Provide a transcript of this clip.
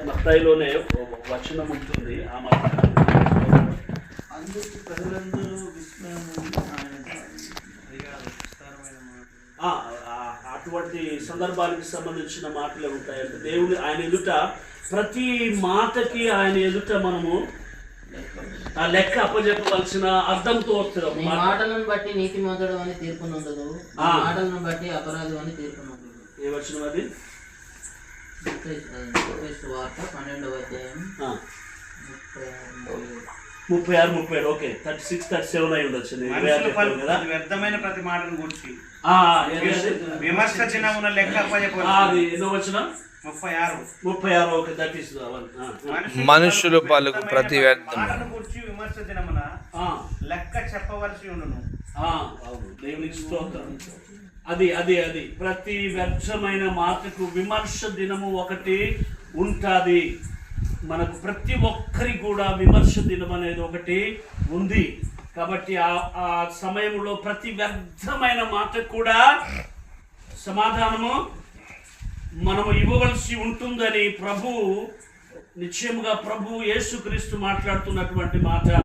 మత్తయిలోనే వచనం ఉంటుంది. ఆ అందుకు ప్రజలందరూ అటువంటి సందర్భానికి సంబంధించిన మాటలే ఉంటాయి. అంటే దేవుని ఆయన ఎదుట ప్రతి మాటకి ఆయన ఎదుట మనము ఆ లెక్క అప్పచెప్పవలసిన అర్థంతో వస్తున్నాం. మాటలను బట్టి నీతిమంతుడు అని తీర్పు ఉండదు, మాటలను బట్టి అపరాధం అని తీర్పు ఉండదు. ఏ వచనం అది? వార్త 12వ అధ్యాయం 36-37. ఓకే, 36-37 అయి ఉండొచ్చు. వ్యర్థమైన ప్రతి మాటను గురించి విమర్శ దినమున లెక్క అది ఎన్నో వచ్చిన 36. ఓకే, దట్ ఈస్ మనుషులు పలుకు ప్రతి మాటను గురించి విమర్శ దినమున లెక్క చెప్పవలసి ఉండును. అవును, దేవునికి స్తోత్రం. అది అది అది ప్రతి వ్యర్థమైన మాటకు విమర్శ దినము ఒకటి ఉంటుంది. మనకు ప్రతి ఒక్కరి కూడా విమర్శ దినం అనేది ఒకటి ఉంది. కాబట్టి ఆ సమయంలో ప్రతి వ్యర్థమైన మాటకు కూడా సమాధానము మనము ఇవ్వవలసి ఉంటుందని ప్రభు నిశ్చయముగా ప్రభు యేసుక్రీస్తు మాట్లాడుతున్నటువంటి మాట.